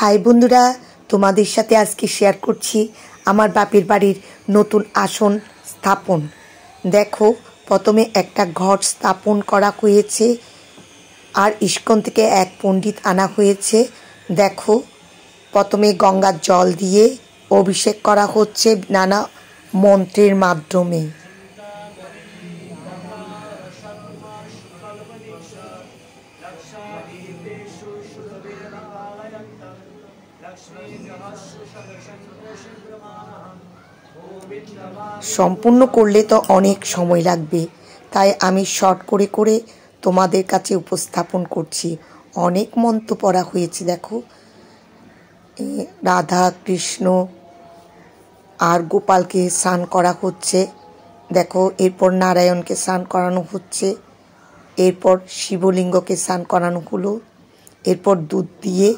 High বন্ধুরা, তোমাদের সাথে আজকে শেয়ার করছি আমার বাপের বাড়ির নতুন আসন স্থাপন। দেখো, প্রথমে একটা ঘট স্থাপন করা হয়েছে আর ইস্কন থেকে এক পণ্ডিত আনা হয়েছে। দেখো, প্রথমে গঙ্গার জল দিয়ে অভিষেক করা হচ্ছে নানা মন্ত্রের মাধ্যমে। সম্পূর্ণ করলে তো অনেক সময় লাগবে, তাই আমি শর্ট করে করে তোমাদের কাছে উপস্থাপন করছি। অনেক মন্ত্র পড়া হয়েছে। দেখো, রাধা কৃষ্ণ আর গোপালকে স্নান করা হচ্ছে। দেখো, এরপর নারায়ণকে স্নান করানো হচ্ছে, এরপর শিবলিঙ্গকে স্নান করানো হলো, এরপর দুধ দিয়ে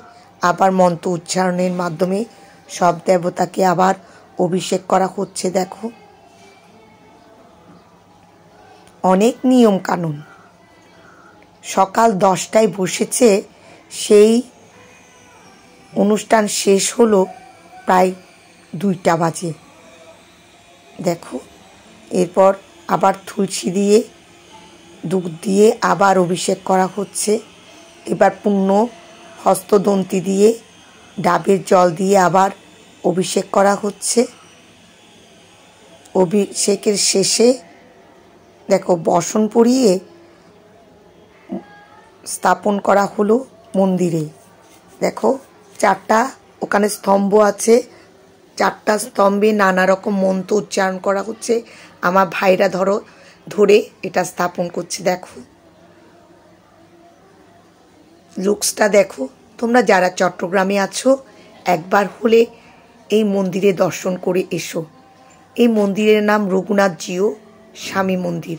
আবার মন্ত্র উচ্চারণের মাধ্যমে সব দেবতাকে আবার অভিষেক করা হচ্ছে। দেখো, অনেক নিয়ম কানুন। সকাল 10টায় বসেছে, সেই অনুষ্ঠান শেষ হলো প্রায় 2টা বাজে। দেখো, এরপর আবার তুলসী দিয়ে দুধ দিয়ে আবার অভিষেক করা হচ্ছে। এবার পূর্ণ হস্তদন্তি দিয়ে ডাবের জল দিয়ে আবার অভিষেক করা হচ্ছে। অভিষেকের শেষে দেখো বসন পরিয়ে স্থাপন করা হলো মন্দিরে। দেখো, 4টা ওখানে স্তম্ভ আছে, 4টা স্তম্ভে নানা রকম মন্ত্র উচ্চারণ করা হচ্ছে। আমার ভাইরা ধরে এটা স্থাপন করছে। দেখো, লুকসটা দেখো। তোমরা যারা চট্টগ্রামে আছো, একবার হলে এই মন্দিরে দর্শন করে এসো। এই মন্দিরের নাম রঘুনাথ জিও স্বামী মন্দির।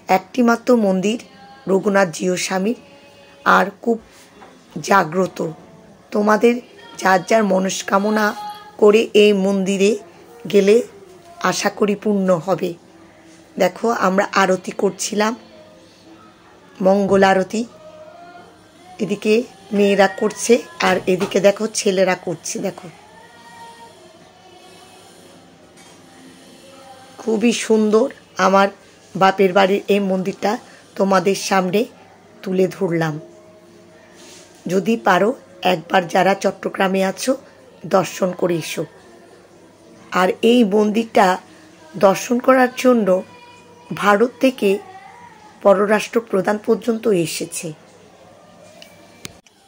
একটি মাত্র মন্দির রঘুনাথ জিও স্বামীর, আর খুব জাগ্রত। তোমাদের যার যার মনস্কামনা করে এই মন্দিরে গেলে আশা করি পূর্ণ হবে। দেখো, আমরা আরতি করছিলাম, মঙ্গল আরতি। এদিকে মেয়েরা করছে আর এদিকে দেখো ছেলেরা করছে। দেখো, খুবই সুন্দর আমার বাপের বাড়ির এই মন্দিরটা তোমাদের সামনে তুলে ধরলাম। যদি পারো একবার যারা চট্টগ্রামে আছো দর্শন করে এসো। আর এই মন্দিরটা দর্শন করার জন্য ভারত থেকে পররাষ্ট্র প্রধান পর্যন্ত এসেছে।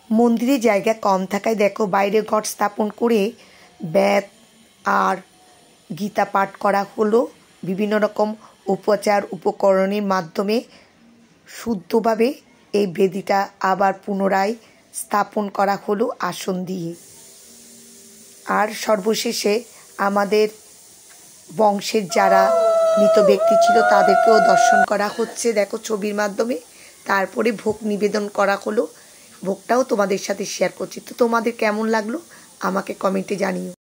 মন্দিরে জায়গা কম থাকায় দেখো বাইরে ঘট স্থাপন করে বেদ আর গীতা পাঠ করা হলো। বিভিন্ন রকম উপচার উপকরণের মাধ্যমে শুদ্ধভাবে এই বেদিটা আবার পুনরায় স্থাপন করা হলো আসন দিয়ে। আর সর্বশেষে আমাদের বংশের যারা মৃত ব্যক্তি ছিল তাদেরকেও দর্শন করা হচ্ছে। দেখো, ছবির মাধ্যমে। তারপরে ভোগ নিবেদন করা হলো। ভোগটাও তোমাদের সাথে শেয়ার করছি। তো তোমাদের কেমন লাগলো আমাকে কমেন্টে জানিও।